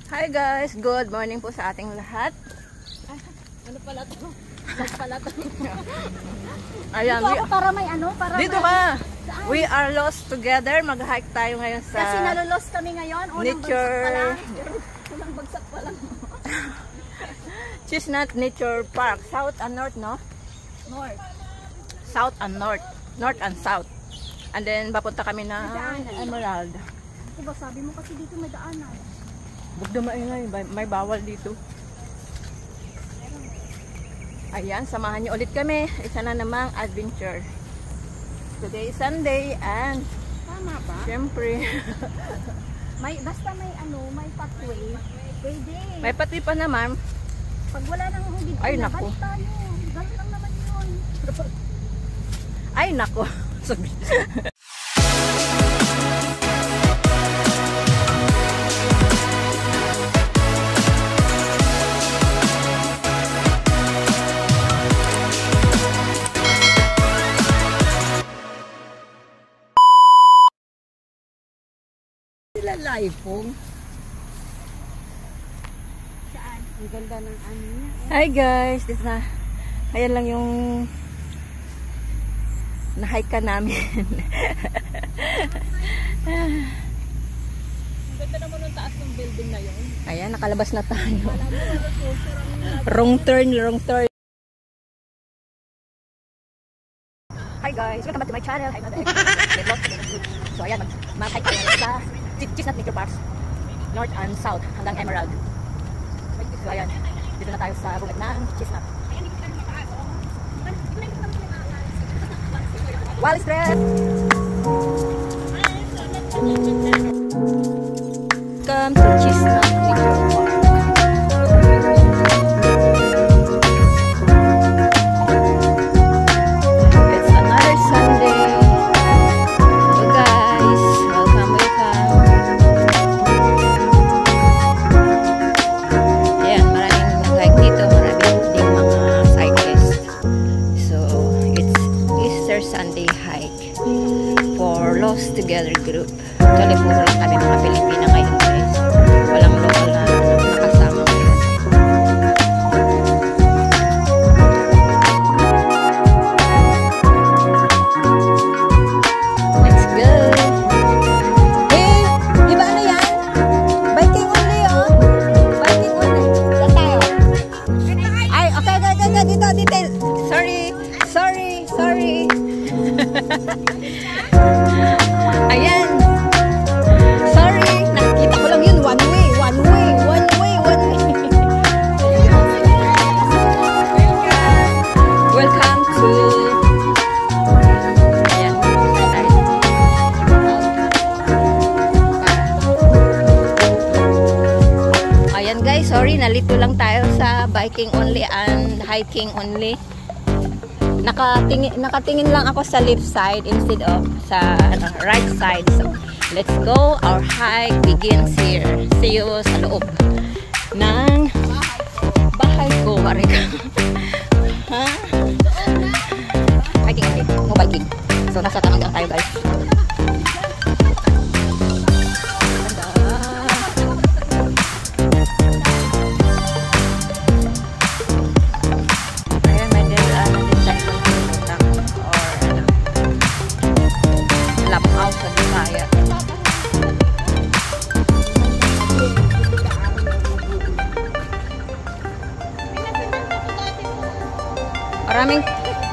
Hi guys, good morning po sa ating lahat. Ano pala to? Ano pala to? Ayan, Dito ako para may ano? Para dito may... ka! Saan? We are lost together. Mag-hike tayo ngayon sa Kasi nalulos kami ngayon. Unang nature. bagsak pa lang. Unang bagsak pa lang. Chestnut Nature Park. South and North, no? North. South and North. North and South. And then, papunta kami na Emerald. Diba, sabi mo kasi dito may daanan. Huwag na maingay. May bawal dito. Ayan, samahan niyo ulit kami. Isa na namang adventure. Today is Sunday and Tama ba? syempre Basta may ano, may pathway. Pwede. may pati pa naman. Pag wala nang hugid Ay, na, naku. balik tayo. Ganun lang naman yun. Ay, nako. Sabi. Sila live po. Saan? Ang ganda ng ano niya. Hi guys, this na. Ayan lang yung na-hike ka namin. Ang ganda naman ng taas ng building na yun. Ayan, nakalabas na tayo. Alam mo, Wrong turn, wrong turn. Hi guys, welcome back to my channel. Hi guys. So ayan, mag-hike tayo sa Chestnut Nature Park. North and South hanggang Emerald. So ayan, dito na tayo sa bukid ng Chestnut. Wall Street! Welcome to Chestnut Nature Park. It's another Sunday. So guys, welcome, welcome. Ayan, maraming nag-hike dito. Maraming ding mga cyclists. So, it's Easter Sunday hike for Lost Together group. Actually, puro lang kami mga Pilipina ngayon guys. Walang local na nakasama ngayon. Let's go! Hey! Di ba ano yan? Biking only, oh! Biking only. Saan tayo? Ay, okay, okay. Dito. Sorry. Ayan. Sorry. Nakikita ko lang yun. One way. Welcome to... Ayan. Ayan guys, sorry. Nalito lang tayo sa biking only and hiking only. Nakatingin lang ako sa left side instead of sa right side. So, let's go. Our hike begins here. See you sa loob ng bahay ko. Marika. Ha? Hiking ulit. Biking. So, nasa Tamagang tayo guys.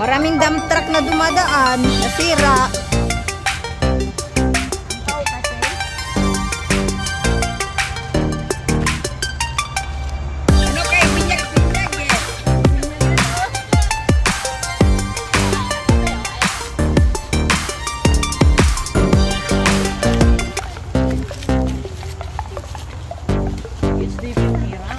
Maraming dump truck na dumadaan, nasira. Ano kayo, binyag eh. It's different here, huh?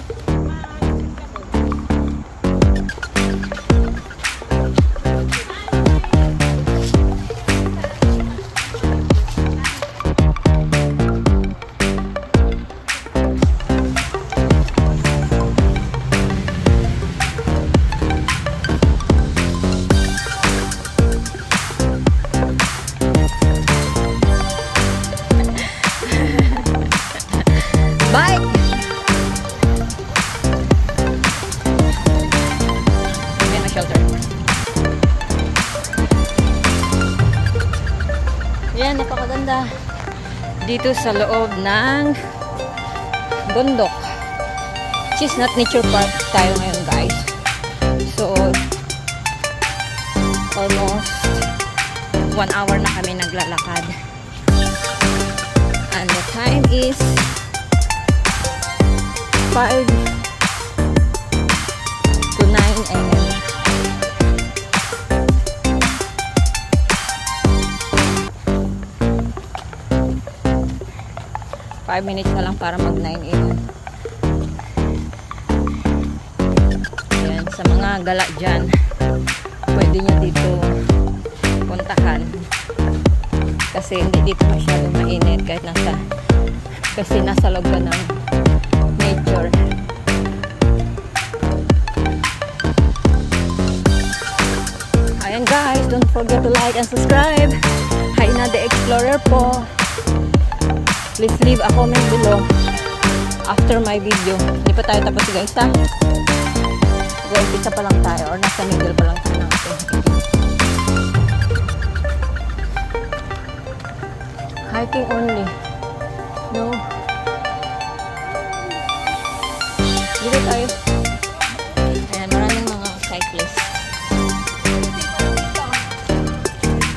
Bye! dito sa loob ng bundok. Chestnut Nature Park tayo ngayon, guys. So, almost 1 hour na kami naglalakad. And the time is 5 to 9 a.m. Five minutes na lang para mag 9 a.m. Ayan, sa mga gala dyan, pwede nyo dito puntahan. Kasi hindi dito masyadong mainit kahit nasa loob ka ng nature. Ayan guys, don't forget to like and subscribe. Haina the Explorer po. Please leave a comment below after my video. Hindi pa tayo tapos guys ha. Umpisa pa lang tayo or nasa middle pa lang tayo ng ating hiking only. No. Dito tayo. Ayan, maraming mga cyclists.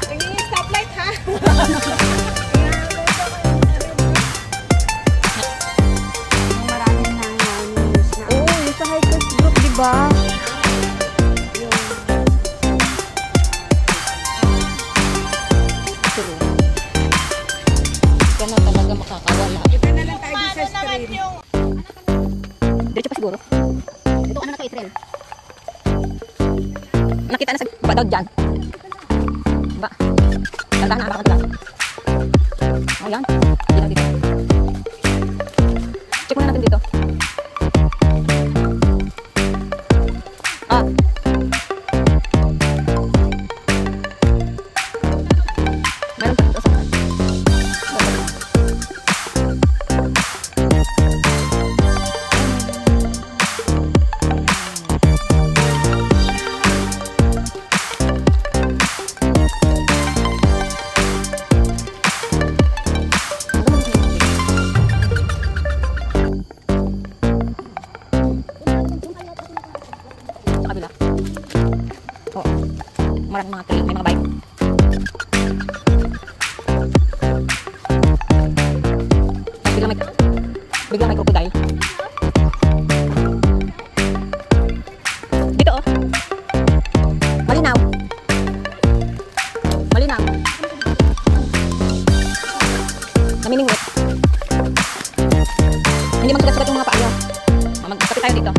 Tingnan yung stoplight ha. Maraming news na. Oo, yung sa hikers group, diba? True. Ka na talaga makakawala. Ito na lang tayo sa stream. Diretso pa siguro. Ito ano na kay Israel? Nakita na sa badog dyan. Ba? Tandaan na, baka lang. O yan. Dito, dito. Check muna natin dito. Ah. Meron pa dito sa kanan. Sa kabila. Oo. Maraming mga trail, may mga bike. Biglang may crocodile. Dito oh. Malinaw. Malinaw. Namimingwit. Hindi magsugat-sugat yung mga paa nyo. Magkapit tayo dito.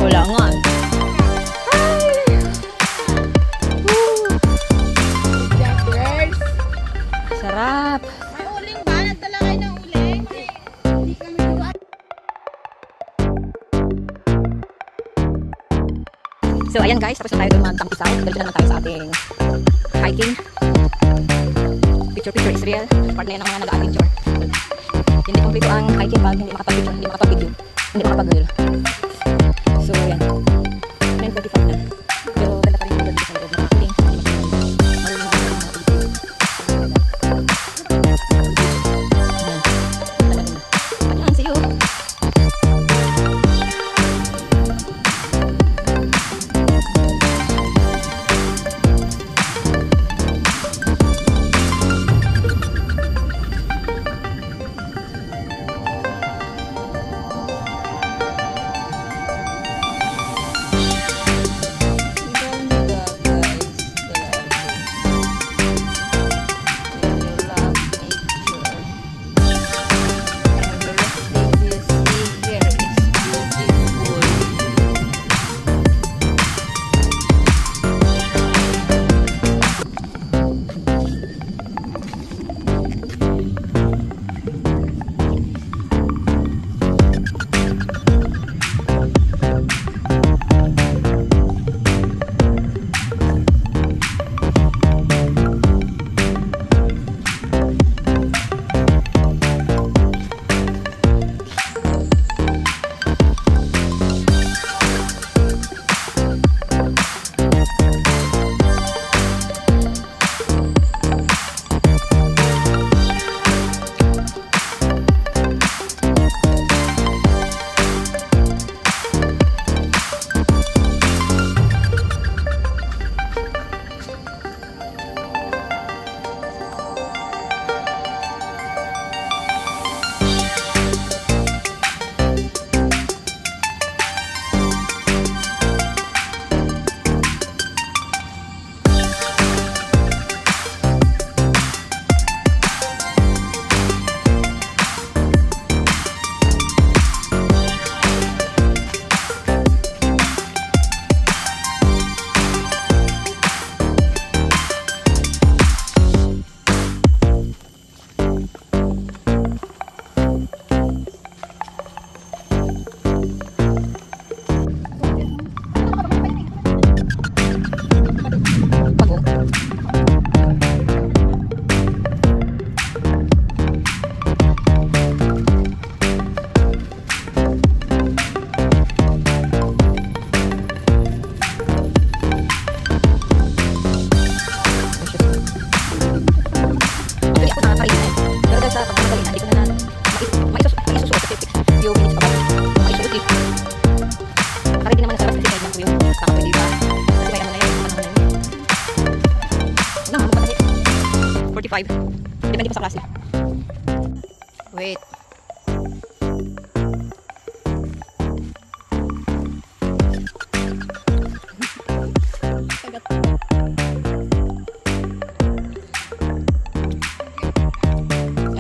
Wala nga. Jackers. Sarap. May uling ba? Nagdala kayo ng uling? Hindi kami doon. So ayan guys, tapos na tayo doon magtampisaw. Dito naman tayo sa ating hiking. Picture is real. Part na yan ang mga nag-adventure. Hindi kompleto ang hiking pag hindi makapag-picture, hindi makapag-video, hindi makapag-reel. So yan. 9:45 na. Pero ganda pa rin yung dito sa loob ng hiking. Ayan, see you. 5. Depende po sa klase. Wait.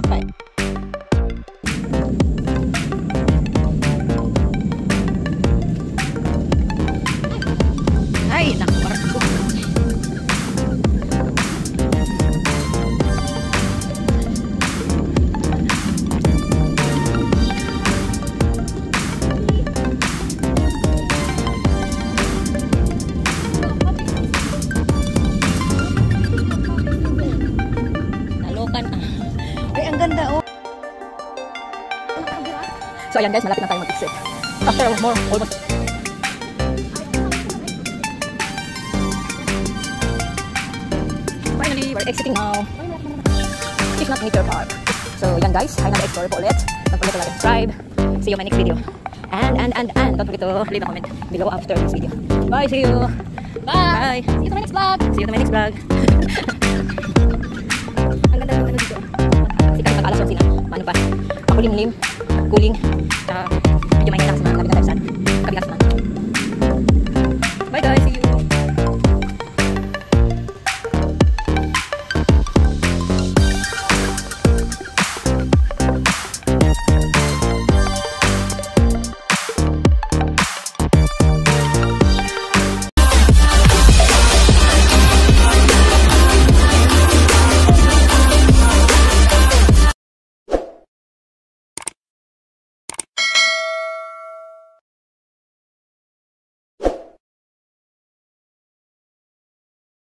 Kapay. Ay, naku, parang ko. Nalokan. Ay, ang ganda, oh. So, ayan guys, malapit na tayo mag-exit. After almost. Finally, we're exiting now. It's not Nature Park. So, yan guys, ay na-explore po ulit. Don't forget to like and subscribe. See you in my next video. And don't forget to leave a comment below after this video. Bye, see you. Bye. See you to my next vlog. See you to my next vlog. Ang ganda ng ano dito. Kasi kahit mag-alas 11 na, paano pa? Pakulimlim, cooling,